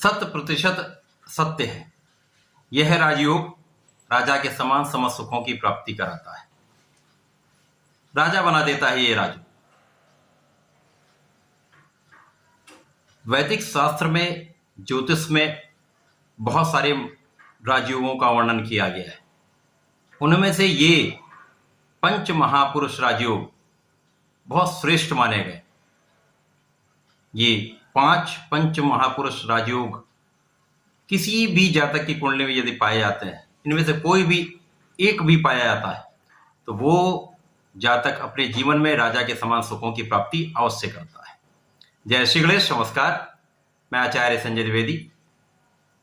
शत-प्रतिशत सत्य है। यह राजयोग राजा के समान समस्त सुखों की प्राप्ति कराता है। राजा बना देता है ये राजयोग। वैदिक शास्त्र में, ज्योतिष में बहुत सारे राजयोगों का वर्णन किया गया है। उनमें से ये पंच महापुरुष राजयोग बहुत श्रेष्ठ माने गए। ये 5 पंच महापुरुष राजयोग किसी भी जातक की कुंडली में यदि पाए जाते हैं, इनमें से कोई भी एक भी पाया जाता है, तो वो जातक अपने जीवन में राजा के समान सुखों की प्राप्ति अवश्य करता है। जय श्री गणेश। नमस्कार, मैं आचार्य संजय द्विवेदी।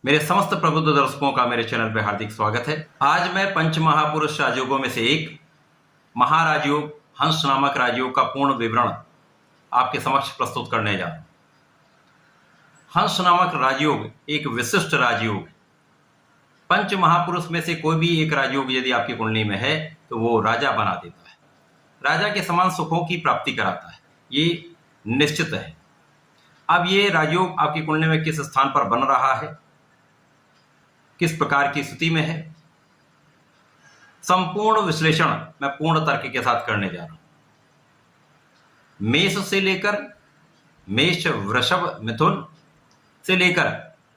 मेरे समस्त प्रबुद्ध दर्शकों का मेरे चैनल पर हार्दिक स्वागत है। आज मैं पंच महापुरुष राजयोगों में से एक महाराजयोग हंस नामक राजयोग का पूर्ण विवरण आपके समक्ष प्रस्तुत करने जा रहा हूं। हंस नामक राजयोग एक विशिष्ट राजयोग है। पंच महापुरुष में से कोई भी एक राजयोग यदि आपकी कुंडली में है तो वो राजा बना देता है, राजा के समान सुखों की प्राप्ति कराता है, ये निश्चित है। अब ये राजयोग आपकी कुंडली में किस स्थान पर बन रहा है, किस प्रकार की स्थिति में है, संपूर्ण विश्लेषण मैं पूर्ण तर्क के साथ करने जा रहा हूं। मेष से लेकर मेष, वृषभ, मिथुन से लेकर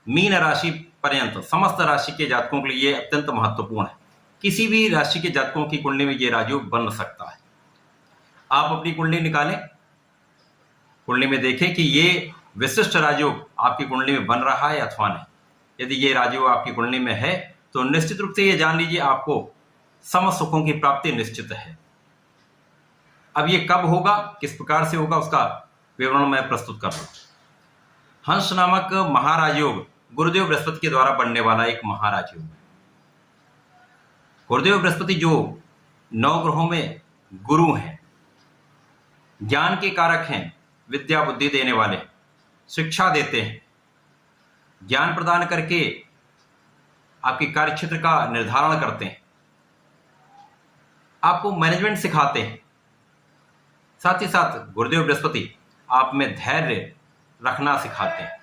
मीन राशि पर्यंत समस्त राशि के जातकों के लिए अत्यंत महत्वपूर्ण है। किसी भी राशि के जातकों की कुंडली में यह राजयोग बन सकता है। आप अपनी कुंडली निकालें, कुंडली में देखें कि ये विशिष्ट राजयोग आपकी कुंडली में बन रहा है अथवा नहीं। यदि ये राजयोग आपकी कुंडली में है तो निश्चित रूप से ये जान लीजिए आपको समस्त सुखों की प्राप्ति निश्चित है। अब ये कब होगा, किस प्रकार से होगा, उसका विवरण मैं प्रस्तुत कर रहा हूं। हंस नामक महाराजयोग गुरुदेव बृहस्पति के द्वारा बनने वाला एक महाराजयोग है। गुरुदेव बृहस्पति जो 9 ग्रहों में गुरु हैं, ज्ञान के कारक हैं, विद्या बुद्धि देने वाले, शिक्षा देते हैं, ज्ञान प्रदान करके आपके कार्य क्षेत्र का निर्धारण करते हैं, आपको मैनेजमेंट सिखाते हैं। साथ ही साथ गुरुदेव बृहस्पति आप में धैर्य रखना सिखाते हैं।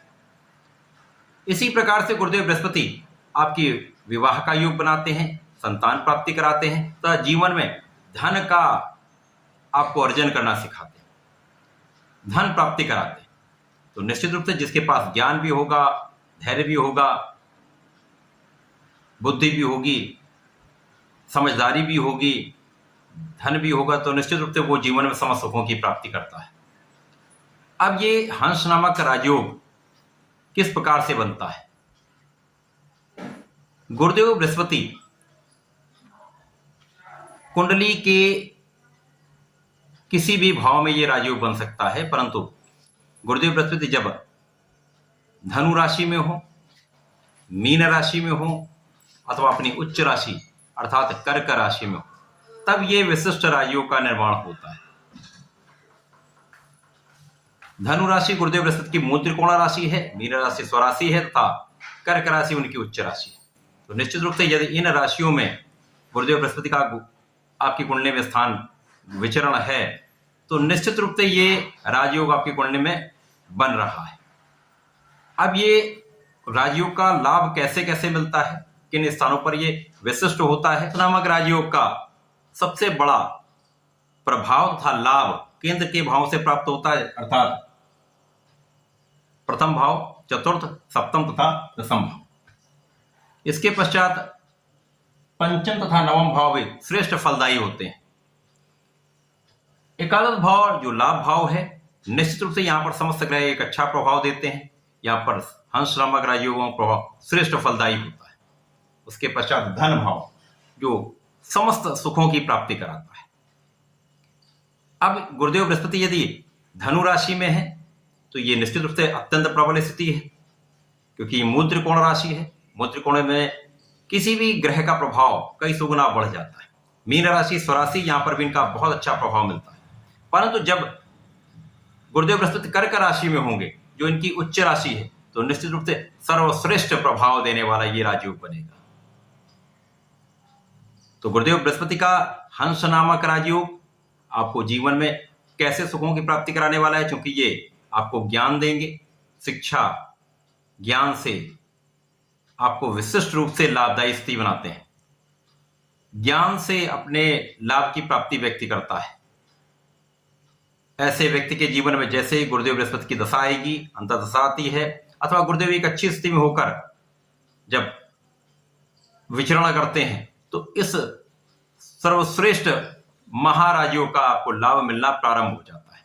इसी प्रकार से गुरुदेव बृहस्पति आपकी विवाह का योग बनाते हैं, संतान प्राप्ति कराते हैं तथा जीवन में धन का आपको अर्जन करना सिखाते हैं, धन प्राप्ति कराते हैं। तो निश्चित रूप से जिसके पास ज्ञान भी होगा, धैर्य भी होगा, बुद्धि भी होगी, समझदारी भी होगी, धन भी होगा, तो निश्चित रूप से वो जीवन में समस्त सुखों की प्राप्ति करता है। अब ये हंस नामक राजयोग किस प्रकार से बनता है? गुरुदेव बृहस्पति कुंडली के किसी भी भाव में ये राजयोग बन सकता है, परंतु गुरुदेव बृहस्पति जब धनु राशि में हो, मीन राशि में हो अथवा अपनी उच्च राशि अर्थात कर्क राशि में हो, तब ये विशिष्ट राजयोग का निर्माण होता है। धनु राशि गुरुदेव बृहस्पति की मूल त्रिकोण राशि है, मीन राशि स्वराशि है तथा कर्क राशि उनकी उच्च राशि है। तो निश्चित रूप से यदि इन राशियों में गुरुदेव बृहस्पति का आपकी कुंडली में स्थान विचरण है तो निश्चित रूप से ये राजयोग आपकी कुंडली में बन रहा है। अब ये राजयोग का लाभ कैसे कैसे मिलता है, किन स्थानों पर ये विशिष्ट होता है? नामक राजयोग का सबसे बड़ा प्रभाव तथा लाभ केंद्र के भाव से प्राप्त होता है, अर्थात प्रथम भाव, चतुर्थ, सप्तम तथा दशम भाव। इसके पश्चात पंचम तथा नवम भाव भी श्रेष्ठ फलदायी होते हैं। एकादश भाव जो लाभ भाव है, निश्चित रूप से यहां पर समस्त ग्रह एक अच्छा प्रभाव देते हैं। यहां पर हंस नामक राजयोगों का प्रभाव श्रेष्ठ फलदायी होता है। उसके पश्चात धन भाव जो समस्त सुखों की प्राप्ति कराता है। अब गुरुदेव बृहस्पति यदि धनु राशि में है तो ये निश्चित रूप से अत्यंत प्रबल स्थिति है, क्योंकि मूल त्रिकोण राशि है। मूल त्रिकोण में किसी भी ग्रह का प्रभाव कई सौ गुना बढ़ जाता है। मीन राशि, स्वराशि, यहां पर भी इनका बहुत अच्छा प्रभाव मिलता है। परंतु जब गुरुदेव बृहस्पति कर्क राशि में होंगे जो इनकी उच्च राशि है, तो निश्चित रूप से सर्वश्रेष्ठ प्रभाव देने वाला ये राजयोग बनेगा। तो गुरुदेव बृहस्पति का हंस नामक राजयोग आपको जीवन में कैसे सुखों की प्राप्ति कराने वाला है, क्योंकि ये आपको ज्ञान देंगे, शिक्षा ज्ञान से आपको विशिष्ट रूप से लाभदायी स्थिति बनाते हैं। ज्ञान से अपने लाभ की प्राप्ति व्यक्ति करता है। ऐसे व्यक्ति के जीवन में जैसे ही गुरुदेव बृहस्पति की दशा आएगी, अंतर्दशा आती है, अथवा गुरुदेव एक अच्छी स्थिति में होकर जब विचरण करते हैं, तो इस सर्वश्रेष्ठ महाराजयोग का आपको लाभ मिलना प्रारंभ हो जाता है।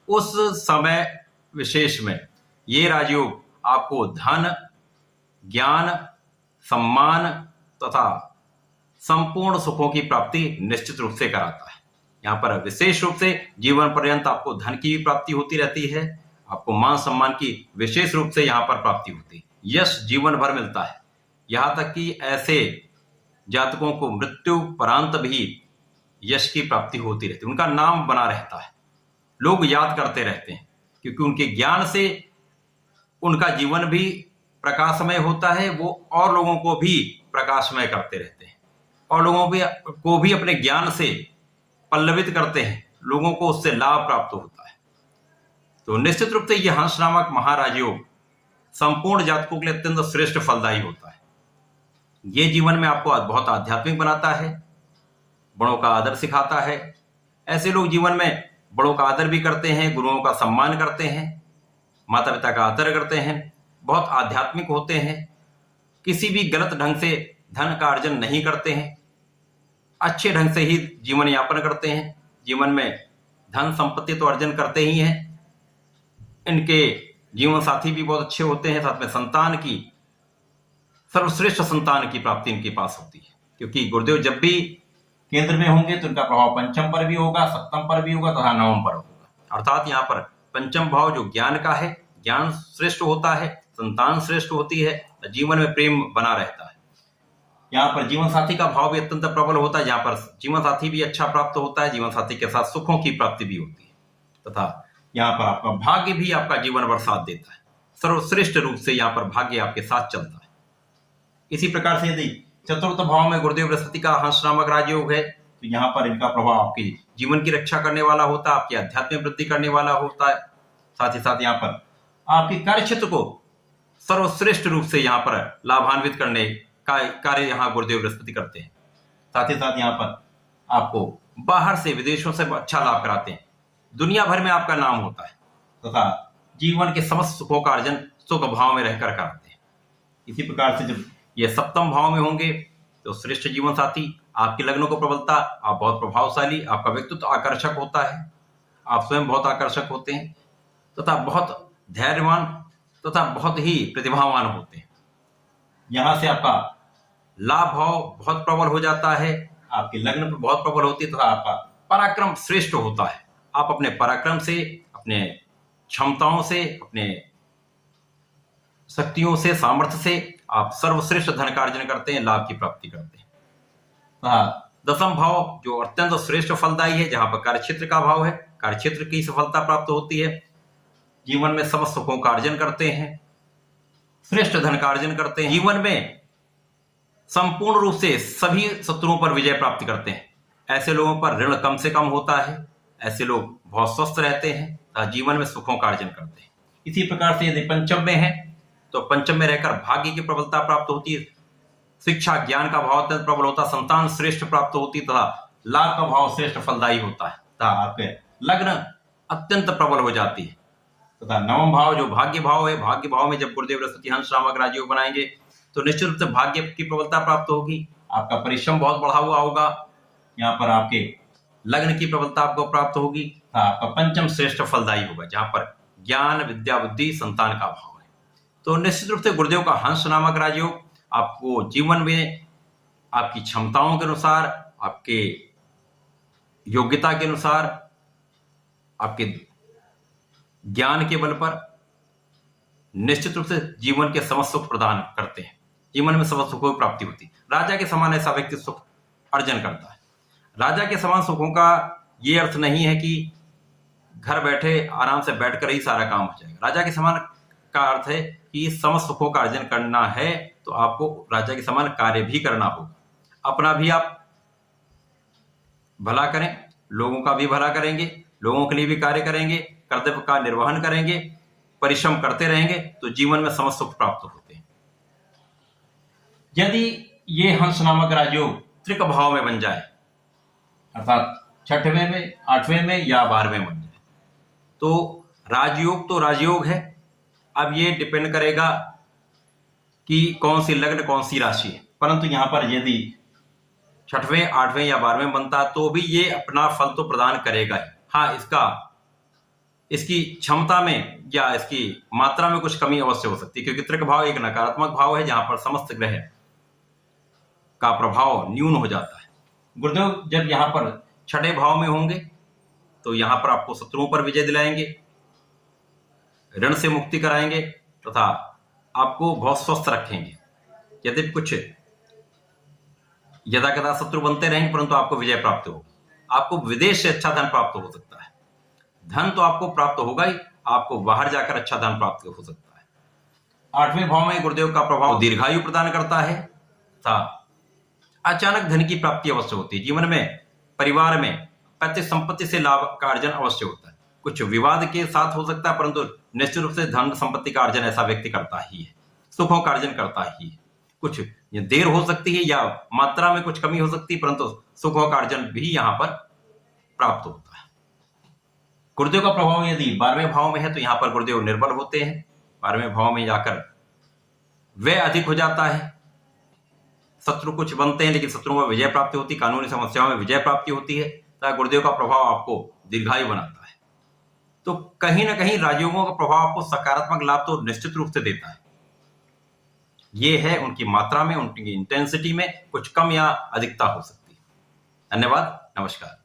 उस समय विशेष में ये राजयोग आपको धन, ज्ञान, सम्मान तथा संपूर्ण सुखों की प्राप्ति निश्चित रूप से कराता है। यहाँ पर विशेष रूप से जीवन पर्यंत आपको धन की भी प्राप्ति होती रहती है, आपको मान सम्मान की विशेष रूप से यहाँ पर प्राप्ति होती है, यश जीवन भर मिलता है। यहाँ तक कि ऐसे जातकों को मृत्यु परांत भी यश की प्राप्ति होती रहती है, उनका नाम बना रहता है, लोग याद करते रहते हैं, क्योंकि उनके ज्ञान से उनका जीवन भी प्रकाशमय होता है। वो और लोगों को भी प्रकाशमय करते रहते हैं और लोगों को भी अपने ज्ञान से पल्लवित करते हैं, लोगों को उससे लाभ प्राप्त होता है। तो निश्चित रूप से यह हंस नामक महाराजयोग संपूर्ण जातकों के लिए अत्यंत श्रेष्ठ फलदायी होता है। ये जीवन में आपको बहुत आध्यात्मिक बनाता है, बड़ों का आदर सिखाता है। ऐसे लोग जीवन में बड़ों का आदर भी करते हैं, गुरुओं का सम्मान करते हैं, माता पिता का आदर करते हैं, बहुत आध्यात्मिक होते हैं, किसी भी गलत ढंग से धन का अर्जन नहीं करते हैं, अच्छे ढंग से ही जीवन यापन करते हैं। जीवन में धन संपत्ति तो अर्जन करते ही हैं, इनके जीवन साथी भी बहुत अच्छे होते हैं, साथ में संतान की सर्वश्रेष्ठ संतान की प्राप्ति इनके पास होती है, क्योंकि गुरुदेव जब भी केंद्र में होंगे तो इनका प्रभाव पंचम पर भी होगा, सप्तम पर भी होगा तथा नवम पर होगा। अर्थात यहाँ पर पंचम भाव जो ज्ञान का है, ज्ञान श्रेष्ठ होता है, संतान श्रेष्ठ होती है, जीवन में प्रेम बना रहता है। यहाँ पर जीवन साथी का भाव भी अत्यंत प्रबल होता है, जहाँ पर जीवन साथी भी अच्छा प्राप्त होता है, जीवन साथी के साथ सुखों की प्राप्ति भी होती है तथा यहाँ पर आपका भाग्य भी आपका जीवन भर साथ देता है। सर्वश्रेष्ठ रूप से यहाँ पर भाग्य आपके साथ चलता है। इसी प्रकार से यदि चतुर्थ भाव में गुरुदेव बृहस्पति का हंस नामक राजयोग है, तो यहाँ पर इनका प्रभाव आपके जीवन की रक्षा करने वाला होता है, आपकी आध्यात्मिक वृद्धि करने वाला होता है। साथ ही साथ यहाँ पर आपके कार्य क्षेत्र को सर्वश्रेष्ठ रूप से यहाँ पर लाभान्वित करने का कार्य यहाँ गुरुदेव बृहस्पति करते हैं। साथ ही साथ यहाँ पर आपको बाहर से, विदेशों से अच्छा लाभ कराते हैं, दुनिया भर में आपका नाम होता है तथा जीवन के समस्त सुखों का अर्जन सुख भाव में रहकर कराते हैं। इसी प्रकार से जब ये सप्तम भाव में होंगे तो श्रेष्ठ जीवन साथी, आपके लग्नों को प्रबलता, आप बहुत प्रभावशाली, आपका व्यक्तित्व आकर्षक होता है, आप स्वयं बहुत आकर्षक होते हैं तथा बहुत धैर्यवान तथा बहुत ही प्रतिभावान होते हैं। यहाँ से आपका लाभ भाव बहुत प्रबल हो जाता है, आपके लग्न पर बहुत प्रबल होती है तथा आपका पराक्रम श्रेष्ठ होता है। आप अपने पराक्रम से, अपने क्षमताओं से, अपने शक्तियों से, सामर्थ्य से आप सर्वश्रेष्ठ धन का अर्जन करते हैं, लाभ की प्राप्ति करते हैं। दसम भाव जो अत्यंत श्रेष्ठ फलदायी है, जहां पर कार्यक्षेत्र का भाव है, कार्यक्षेत्र की सफलता प्राप्त होती है, जीवन में समस्त सुखों का अर्जन करते हैं, श्रेष्ठ धन का अर्जन करते हैं, जीवन में संपूर्ण रूप से सभी शत्रुओं पर विजय प्राप्त करते हैं। ऐसे लोगों पर ऋण कम से कम होता है, ऐसे लोग बहुत स्वस्थ रहते हैं तथा जीवन में सुखों का अर्जन करते हैं। इसी प्रकार से यदि पंचम में है तो पंचम में रहकर भाग्य की प्रबलता प्राप्त होती है, शिक्षा ज्ञान का भाव अत्यंत प्रबल होता है, संतान श्रेष्ठ प्राप्त होती तथा लाभ का भाव श्रेष्ठ फलदायी होता है तथा आपके लग्न अत्यंत प्रबल हो जाती है। तथा नवम भाव जो भाग्य भाव है, भाग्य भाव में जब गुरुदेव बृहस्पति हंस नामक राजयोग बनाएंगे तो निश्चित रूप से भाग्य की प्रबलता प्राप्त होगी, आपका परिश्रम बहुत बढ़ा हुआ होगा, यहाँ पर आपके लग्न की प्रबलता आपको प्राप्त होगी, आपका पंचम श्रेष्ठ फलदायी होगा, जहां पर ज्ञान, विद्या, बुद्धि, संतान का भाव है। तो निश्चित रूप से गुरुदेव का हंस नामक राजयोग आपको जीवन में आपकी क्षमताओं के अनुसार, आपके योग्यता के अनुसार, आपके ज्ञान के बल पर निश्चित रूप से जीवन के समस्त सुख प्रदान करते हैं, जीवन में समस्त सुखों की प्राप्ति होती है। राजा के समान ऐसा व्यक्ति सुख अर्जन करता है। राजा के समान सुखों का ये अर्थ नहीं है कि घर बैठे आराम से बैठकर ही सारा काम हो जाएगा। राजा के समान का अर्थ है कि समस्त सुखों का अर्जन करना है तो आपको राजा के समान कार्य भी करना होगा। अपना भी आप भला करें, लोगों का भी भला करेंगे, लोगों के लिए भी कार्य करेंगे, कर्तव्य का निर्वहन करेंगे, परिश्रम करते रहेंगे तो जीवन में समस्त सुख प्राप्त होते हैं। यदि ये हंस नामक राजयोग त्रिक भाव में बन जाए, अर्थात छठवें में, आठवें में या 12वें बन जाए, तो राजयोग है। अब ये डिपेंड करेगा कि कौन सी लग्न कौन सी राशि है, परंतु यहां पर यदि छठवें, 8वें या 12वें बनता तो भी ये अपना फल तो प्रदान करेगा ही। हाँ, इसकी क्षमता में या इसकी मात्रा में कुछ कमी अवश्य हो सकती है, क्योंकि त्रिक भाव एक नकारात्मक भाव है जहां पर समस्त ग्रह का प्रभाव न्यून हो जाता है। गुरुदेव जब यहां पर छठे भाव में होंगे तो यहां पर आपको शत्रुओं पर विजय दिलाएंगे, ऋण से मुक्ति कराएंगे तथा आपको बहुत स्वस्थ रखेंगे। यदि कुछ यदा कदा शत्रु बनते रहेंगे परंतु आपको विजय प्राप्त होगा। आपको विदेश से अच्छा धन प्राप्त हो सकता है। धन तो आपको प्राप्त होगा ही, आपको बाहर जाकर अच्छा धन प्राप्त हो सकता है। 8वें भाव में गुरुदेव का प्रभाव दीर्घायु प्रदान करता है तथा अचानक धन की प्राप्ति अवश्य होती है। जीवन में, परिवार में पैतृक संपत्ति से लाभ का अर्जन अवश्य होता है। कुछ विवाद के साथ हो सकता है परंतु निश्चित रूप से धन संपत्ति का अर्जन ऐसा व्यक्ति करता ही है, सुखों का अर्जन करता ही है। कुछ देर हो सकती है या मात्रा में कुछ कमी हो सकती है परंतु सुखों का अर्जन भी यहां पर प्राप्त होता है। गुरुदेव का प्रभाव यदि 12वें भाव में है तो यहां पर गुरुदेव निर्बल होते हैं। 12वें भाव में जाकर व्यय अधिक हो जाता है, शत्रु कुछ बनते हैं लेकिन शत्रुओं में विजय प्राप्ति होती है, कानूनी समस्याओं में विजय प्राप्ति होती है तथा गुरुदेव का प्रभाव आपको दीर्घायु बनाता है। तो कहीं ना कहीं राजयोगों का प्रभाव आपको सकारात्मक लाभ तो निश्चित रूप से देता है। ये है उनकी मात्रा में, उनकी इंटेंसिटी में कुछ कम या अधिकता हो सकती है। धन्यवाद, नमस्कार।